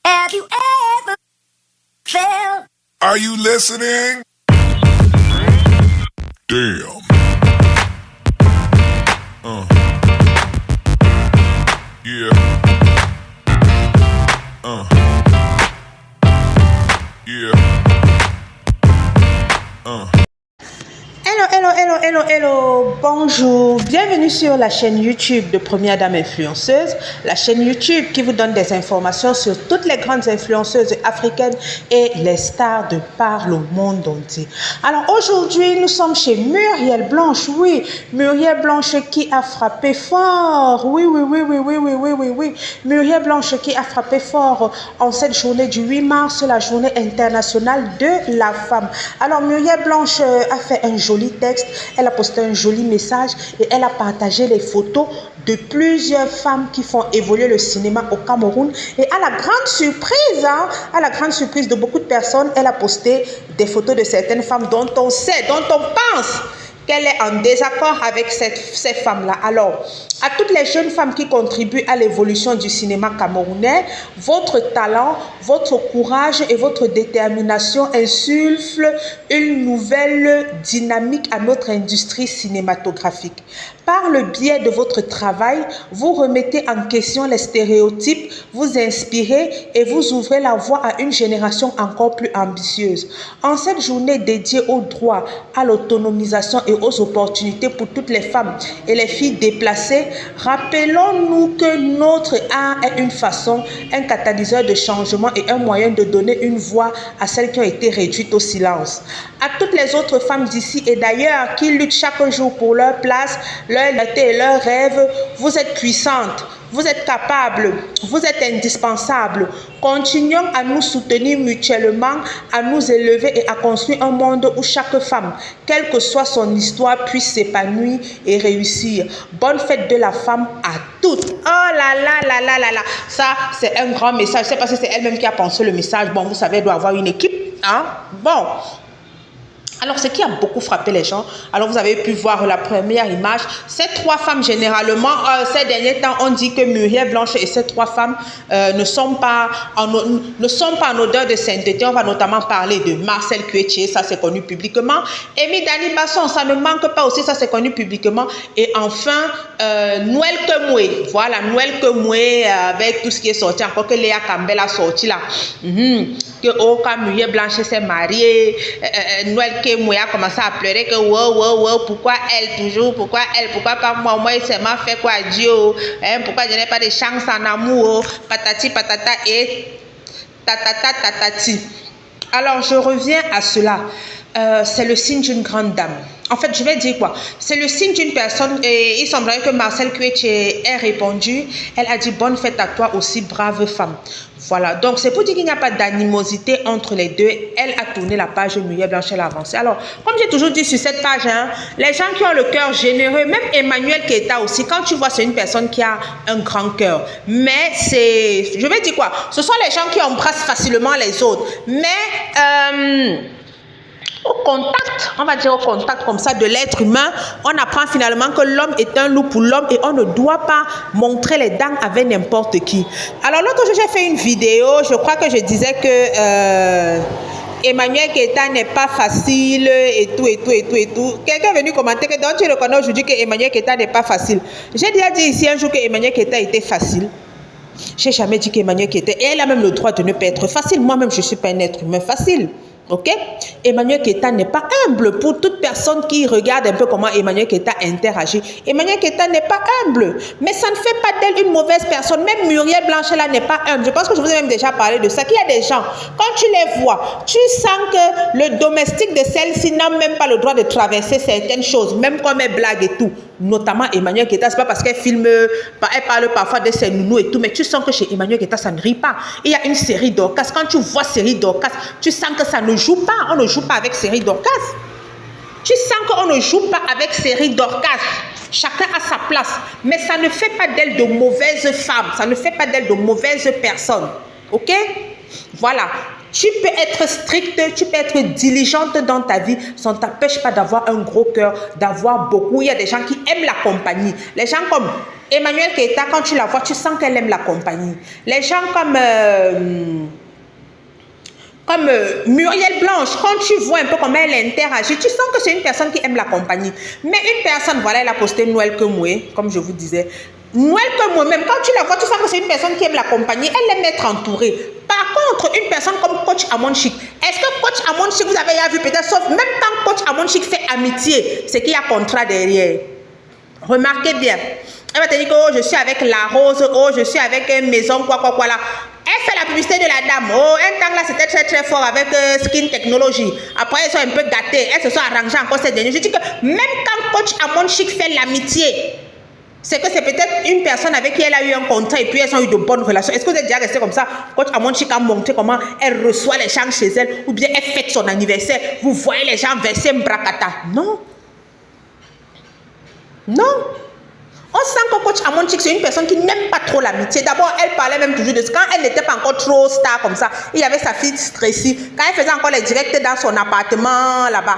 Have you ever felt? Are you listening? Damn. Yeah. Yeah. Hello, hello, hello, hello, hello, bonjour, bienvenue sur la chaîne YouTube de Première Dame Influenceuse, la chaîne YouTube qui vous donne des informations sur toutes les grandes influenceuses africaines et les stars de par le monde entier. Alors aujourd'hui, nous sommes chez Muriel Blanche, oui, Muriel Blanche qui a frappé fort, oui, Muriel Blanche qui a frappé fort en cette journée du 8 mars, la journée internationale de la femme. Alors Muriel Blanche a fait un joli texte, elle a posté un joli message et elle a partagé les photos de plusieurs femmes qui font évoluer le cinéma au Cameroun. Et à la grande surprise, à la grande surprise de beaucoup de personnes, elle a posté des photos de certaines femmes dont on sait, dont on pense qu'elle est en désaccord avec ces femmes-là. Alors, à toutes les jeunes femmes qui contribuent à l'évolution du cinéma camerounais, votre talent, votre courage et votre détermination insufflent une nouvelle dynamique à notre industrie cinématographique. Par le biais de votre travail, vous remettez en question les stéréotypes, vous inspirez et vous ouvrez la voie à une génération encore plus ambitieuse. En cette journée dédiée aux droits, à l'autonomisation et aux opportunités pour toutes les femmes et les filles déplacées, rappelons-nous que notre art est une façon, un catalyseur de changement et un moyen de donner une voix à celles qui ont été réduites au silence. À toutes les autres femmes d'ici et d'ailleurs qui luttent chaque jour pour leur place, leur liberté et leurs rêves, vous êtes puissantes. Vous êtes capables, vous êtes indispensables. Continuons à nous soutenir mutuellement, à nous élever et à construire un monde où chaque femme, quelle que soit son histoire, puisse s'épanouir et réussir. Bonne fête de la femme à toutes. Oh là là là là là là. Ça, c'est un grand message. Je ne sais pas si c'est elle-même qui a pensé le message. Bon, vous savez, elle doit avoir une équipe. Hein? Bon. Alors, ce qui a beaucoup frappé les gens, alors vous avez pu voir la première image, ces trois femmes, généralement, ces derniers temps, on dit que Muriel Blanche et ces trois femmes ne sont pas en odeur de sainteté. On va notamment parler de Marcel Cuetier, ça c'est connu publiquement. Amy Dani Basson, ça ne manque pas aussi, ça c'est connu publiquement. Et enfin, Noël Kemoué, voilà, Noël Kemoué avec tout ce qui est sorti, encore que Léa Campbell a sorti là. Que quand Muriel Blanche s'est mariée, Noël Kemoué a commencé à pleurer que pourquoi elle toujours, pourquoi pas moi il m'a fait quoi Dieu, pourquoi je n'ai pas de chance en amour, patati patata et tatati. Alors je reviens à cela, c'est le signe d'une grande dame. En fait, je vais dire quoi? C'est le signe d'une personne et il semblerait que Marcel Cuetier ait répondu. Elle a dit bonne fête à toi aussi, brave femme. Voilà, donc c'est pour dire qu'il n'y a pas d'animosité entre les deux. Elle a tourné la page, Muriel Blanche, elle a avancé. Alors, comme j'ai toujours dit sur cette page, les gens qui ont le cœur généreux, même Emmanuel Keita aussi, quand tu vois, c'est une personne qui a un grand cœur. Mais c'est, je vais dire quoi? Ce sont les gens qui embrassent facilement les autres. Mais, au contact, on va dire au contact comme ça de l'être humain, on apprend finalement que l'homme est un loup pour l'homme et on ne doit pas montrer les dents avec n'importe qui. Alors l'autre jour, j'ai fait une vidéo, je crois que je disais que Emmanuel Keita n'est pas facile et tout. Quelqu'un est venu commenter que donc tu reconnais aujourd'hui que Emmanuel Keita n'est pas facile. J'ai déjà dit ici un jour que Emmanuel Keita était facile. J'ai jamais dit qu'Emmanuel Keita, et elle a même le droit de ne pas être facile. Moi-même, je ne suis pas un être humain facile. Ok? Emmanuel Keita n'est pas humble. Pour toute personne qui regarde un peu comment Emmanuel Keita interagit, Emmanuel Keita n'est pas humble. Mais ça ne fait pas d'elle une mauvaise personne. Même Muriel Blanche là n'est pas humble. Je pense que je vous ai même déjà parlé de ça. Qu'il y a des gens, quand tu les vois, tu sens que le domestique de celle-ci n'a même pas le droit de traverser certaines choses, même comme elle blague et tout. Notamment Emmanuel Keita, c'est pas parce qu'elle filme, elle parle parfois de ses nounous et tout, mais tu sens que chez Emmanuel Keita, ça ne rit pas. Il y a une série Dorcas. Quand tu vois série Dorcas, tu sens que ça ne joue pas. On ne joue pas avec série Dorcas. Tu sens qu'on ne joue pas avec série Dorcas. Chacun a sa place. Mais ça ne fait pas d'elle de mauvaise femme. Ça ne fait pas d'elle de mauvaise personne. Ok? Voilà. Tu peux être stricte, tu peux être diligente dans ta vie, ça ne t'empêche pas d'avoir un gros cœur, d'avoir beaucoup. Il y a des gens qui aiment la compagnie. Les gens comme Emmanuel Keita, quand tu la vois, tu sens qu'elle aime la compagnie. Les gens comme Muriel Blanche, quand tu vois un peu comment elle interagit, tu sens que c'est une personne qui aime la compagnie. Mais une personne, voilà, elle a posté Noël Kemoué, comme je vous disais. Noël Kemoué, même quand tu la vois, tu sens que c'est une personne qui aime la compagnie, elle aime être entourée. Par contre, une personne comme Coach Amon Chic, est-ce que Coach Amon Chic, vous avez déjà vu peut-être, sauf même quand Coach Amon Chic fait amitié, c'est qu'il y a contrat derrière. Remarquez bien. Elle va te dire que oh, je suis avec La Rose, oh, je suis avec Maison, quoi là. Elle fait la publicité de la dame. Oh, un temps là, c'était très très fort avec Skin Technology. Après, elles sont un peu gâtées. Elles se sont arrangées encore cette dernière. Je dis que même quand Coach Amon Chic fait l'amitié, c'est que c'est peut-être une personne avec qui elle a eu un contrat et puis elles ont eu de bonnes relations. Est-ce que vous êtes déjà resté comme ça? Coach Amon Chic a montré comment elle reçoit les gens chez elle ou bien elle fête son anniversaire. Vous voyez les gens verser un bracata. Non. Non. On sent que Coach Amon Chic, c'est une personne qui n'aime pas trop l'amitié. D'abord, elle parlait même toujours de ça. Quand elle n'était pas encore trop star comme ça, il y avait sa fille Tracy. Quand elle faisait encore les directs dans son appartement là-bas,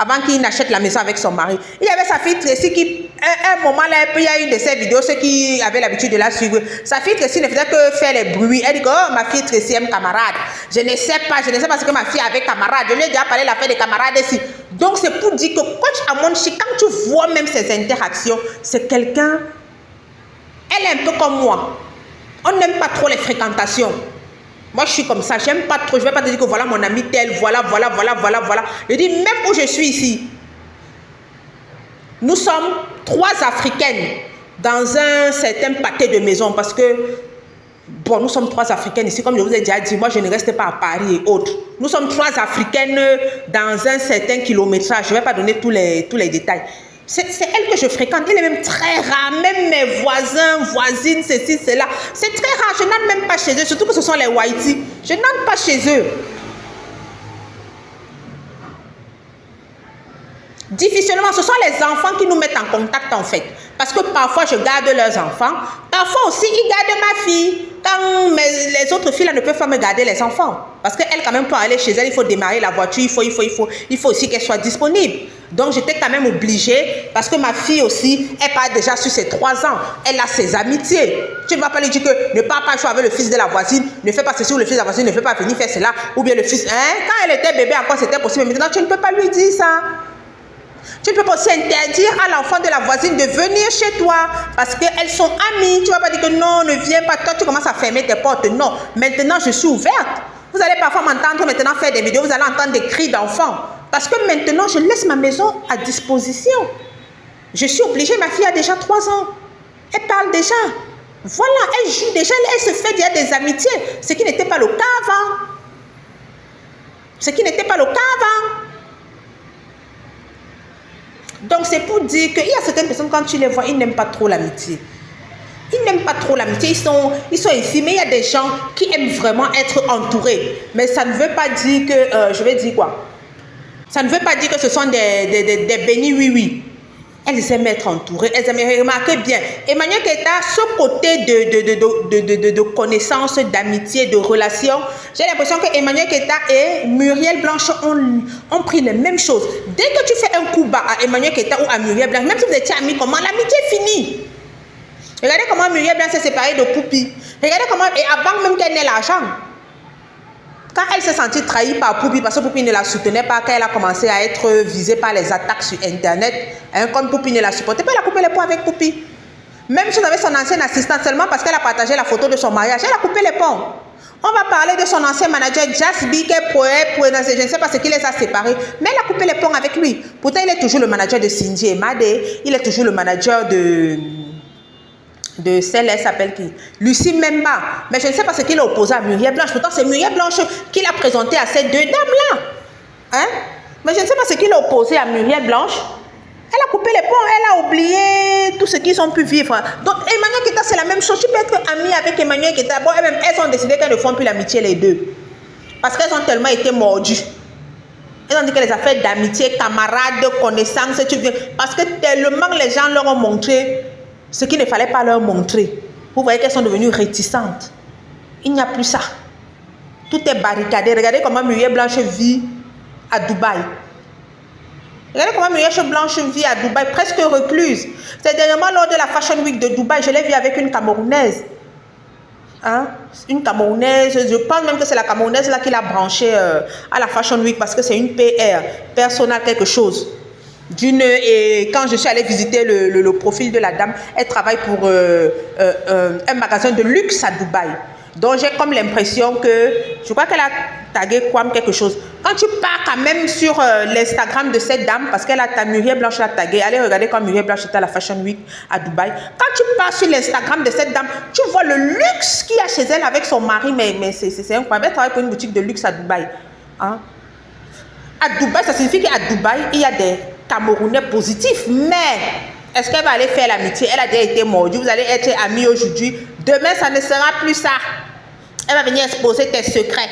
avant qu'il n'achète la maison avec son mari, il y avait sa fille Tracy qui, un moment là, il y a une de ses vidéos, ceux qui avaient l'habitude de la suivre. Sa fille Tracy ne faisait que faire les bruits. Elle dit que oh, ma fille Tracy aime camarade. Je ne sais pas ce que ma fille avait camarade. Je lui ai déjà parlé de l'affaire des camarades ici. Donc, c'est pour dire que Coach Amon Chic, quand tu vois même ses interactions, c'est quelqu'un, elle est un peu comme moi. On n'aime pas trop les fréquentations. Moi, je suis comme ça. J'aime pas trop. Je ne vais pas te dire que voilà mon ami tel, voilà. Je dis, même où je suis ici, nous sommes 3 Africaines dans un certain pâté de maison parce que bon, nous sommes 3 Africaines ici, comme je vous ai déjà dit, moi je ne reste pas à Paris et autres. Nous sommes 3 Africaines dans un certain kilométrage. Je ne vais pas donner tous les détails. C'est elle que je fréquente. Il est même très rare. Même mes voisins, voisines, ceci, cela. C'est très rare. Je n'entre même pas chez eux, surtout que ce sont les Whiteys. Je n'entre pas chez eux. Difficilement, ce sont les enfants qui nous mettent en contact en fait. Parce que parfois je garde leurs enfants, parfois aussi ils gardent ma fille. Quand les autres filles là, ne peuvent pas me garder les enfants. Parce qu'elle quand même pour aller chez elle, il faut démarrer la voiture, il faut aussi qu'elle soit disponible. Donc j'étais quand même obligée, parce que ma fille aussi, elle part déjà sur ses 3 ans. Elle a ses amitiés. Tu ne vas pas lui dire que ne pars pas jouer avec le fils de la voisine, ne fais pas ceci ou le fils de la voisine ne fait pas venir faire cela. Ou bien le fils, hein, quand elle était bébé encore c'était possible, mais maintenant tu ne peux pas lui dire ça. Tu ne peux pas aussi interdire à l'enfant de la voisine de venir chez toi parce qu'elles sont amies. Tu ne vas pas dire que non, ne viens pas. Toi, tu commences à fermer tes portes. Non, maintenant, je suis ouverte. Vous allez parfois m'entendre maintenant faire des vidéos. Vous allez entendre des cris d'enfants. Parce que maintenant, je laisse ma maison à disposition. Je suis obligée. Ma fille a déjà 3 ans. Elle parle déjà. Voilà, elle joue déjà. Elle se fait déjà des amitiés. Ce qui n'était pas le cas avant. Donc, c'est pour dire qu'il y a certaines personnes, quand tu les vois, ils n'aiment pas trop l'amitié. Ils sont ici, mais il y a des gens qui aiment vraiment être entourés. Mais ça ne veut pas dire que, je vais dire quoi? Ça ne veut pas dire que ce sont des bénis oui. Elles aiment être entourées, elles aiment remarquer bien. Emmanuel Keita, ce côté de connaissance, d'amitié, de relation, j'ai l'impression que Emmanuel Keita et Muriel Blanche ont pris les mêmes choses. Dès que tu fais un coup bas à Emmanuel Keita ou à Muriel Blanche, même si vous étiez amis, comment l'amitié finit. Regardez comment Muriel Blanche s'est séparée de Poupi. Regardez comment, et avant même qu'elle n'ait l'argent. Quand elle s'est sentie trahie par Poupi, parce que Poupi ne la soutenait pas, quand elle a commencé à être visée par les attaques sur Internet, comme Poupi ne la supportait pas, elle a coupé les ponts avec Poupi. Même chose avec son ancienne assistante, seulement parce qu'elle a partagé la photo de son mariage, elle a coupé les ponts. On va parler de son ancien manager, Jasby, je ne sais pas ce qui les a séparés, mais elle a coupé les ponts avec lui. Pourtant, il est toujours le manager de Cindy et Madé, il est toujours le manager de celle, elle s'appelle qui? Lucie Memba. Mais je ne sais pas ce qu'il a opposé à Muriel Blanche. Pourtant, c'est Muriel Blanche qui l'a présenté à ces 2 dames-là. Hein? Mais je ne sais pas ce qu'il a opposé à Muriel Blanche. Elle a coupé les ponts, elle a oublié tout ce qu'ils ont pu vivre. Donc, Emmanuel Keita, c'est la même chose. Tu peux être amie avec Emmanuel Keita. Bon, elles ont décidé qu'elles ne font plus l'amitié, les deux. Parce qu'elles ont tellement été mordues. Elles ont dit que les affaires d'amitié, camarades, connaissances, parce que tellement les gens leur ont montré ce qu'il ne fallait pas leur montrer. Vous voyez qu'elles sont devenues réticentes. Il n'y a plus ça. Tout est barricadé. Regardez comment Muriel Blanche vit à Dubaï. Regardez comment Muriel Blanche vit à Dubaï, presque recluse. C'est dernièrement lors de la Fashion Week de Dubaï, je l'ai vue avec une Camerounaise. Hein? Une Camerounaise, je pense même que c'est la Camerounaise là qui l'a branchée à la Fashion Week parce que c'est une PR, personnel quelque chose. Et quand je suis allée visiter le profil de la dame, elle travaille pour un magasin de luxe à Dubaï. Donc j'ai comme l'impression que, je crois qu'elle a tagué quoi quelque chose. Quand tu pars quand même sur l'Instagram de cette dame, parce qu'elle a Muriel Blanche l'a tagué, allez regarder quand Muriel Blanche était à la Fashion Week à Dubaï. Quand tu pars sur l'Instagram de cette dame, tu vois le luxe qu'il y a chez elle avec son mari, mais c'est incroyable. Elle travaille pour une boutique de luxe à Dubaï. Hein? À Dubaï, ça signifie qu'à Dubaï, il y a des Camerounais positifs, mais est-ce qu'elle va aller faire l'amitié? Elle a déjà été mordue, vous allez être amis aujourd'hui. Demain, ça ne sera plus ça. Elle va venir exposer tes secrets.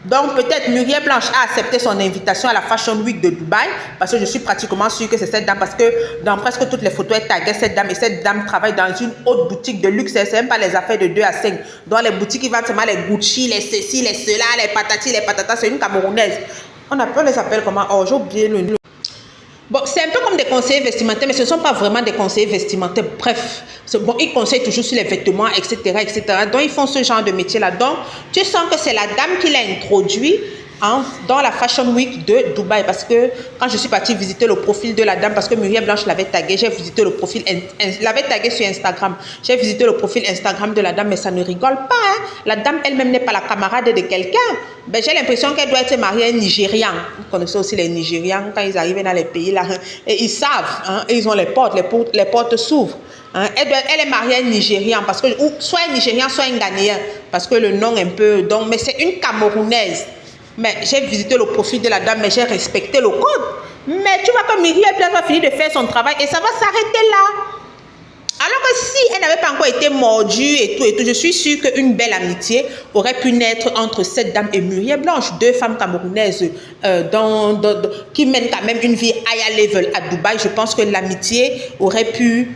Donc, peut-être Muriel Blanche a accepté son invitation à la Fashion Week de Dubaï, parce que je suis pratiquement sûre que c'est cette dame, parce que dans presque toutes les photos, elle taguait cette dame, et cette dame travaille dans une autre boutique de luxe. C'est même pas les affaires de 2 à 5. Dans les boutiques, il va seulement les Gucci, les ceci, les cela, les patati, les patatas. C'est une Camerounaise. On les appelle comment? Oh, j'ai oublié le nom. Bon, c'est un peu comme des conseillers vestimentaires, mais ce ne sont pas vraiment des conseillers vestimentaires. Bref, bon, ils conseillent toujours sur les vêtements, etc., etc. Donc, ils font ce genre de métier-là. Donc, tu sens que c'est la dame qui l'a introduit dans la Fashion Week de Dubaï. Parce que quand je suis partie visiter le profil de la dame, parce que Muriel Blanche l'avait tagué, j'ai visité le profil, l'avait tagué sur Instagram. J'ai visité le profil Instagram de la dame, mais ça ne rigole pas. Hein. La dame elle-même n'est pas la camarade de quelqu'un. Ben, j'ai l'impression qu'elle doit être mariée à un Nigérian. Vous connaissez aussi les Nigérians, quand ils arrivent dans les pays là, et ils savent, hein, et ils ont les portes s'ouvrent. Hein. Elle est mariée à un Nigérian, parce que, ou soit un Nigérian, soit un Ghanéen, parce que le nom un peu, donc, mais c'est une Camerounaise. Mais j'ai visité le profil de la dame, mais j'ai respecté le code. Mais tu vois que Muriel Blanche va finir de faire son travail et ça va s'arrêter là. Alors que si elle n'avait pas encore été mordue et tout, je suis sûre qu'une belle amitié aurait pu naître entre cette dame et Muriel Blanche, 2 femmes camerounaises qui mènent quand même une vie high level à Dubaï. Je pense que l'amitié aurait pu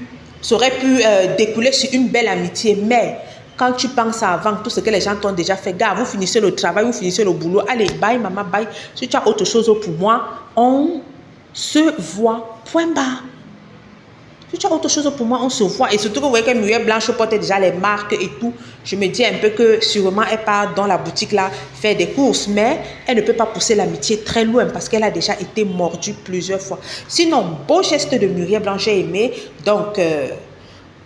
découler sur une belle amitié, mais quand tu penses avant tout ce que les gens t'ont déjà fait, gars, vous finissez le travail, vous finissez le boulot, allez, bye, maman, bye. Si tu as autre chose pour moi, on se voit, point barre. Si tu as autre chose pour moi, on se voit. Et surtout que vous voyez que Muriel Blanche porte déjà les marques et tout. Je me dis un peu que sûrement elle part dans la boutique là faire des courses, mais elle ne peut pas pousser l'amitié très loin parce qu'elle a déjà été mordue plusieurs fois. Sinon, beau geste de Muriel Blanche, j'ai aimé. Donc,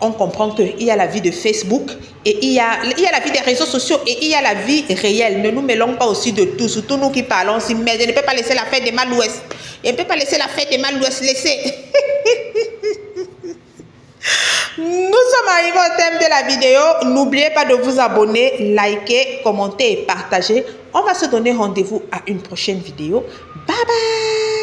on comprend qu'il y a la vie de Facebook et il y a la vie des réseaux sociaux et il y a la vie réelle. Ne nous mêlons pas aussi de tout, surtout nous qui parlons aussi. Mais je ne peux pas laisser la fête des Mal-Ouest. Je ne peux pas laisser la fête des Mal-Ouest. Laissez. Nous sommes arrivés au thème de la vidéo. N'oubliez pas de vous abonner, liker, commenter et partager. On va se donner rendez-vous à une prochaine vidéo. Bye bye.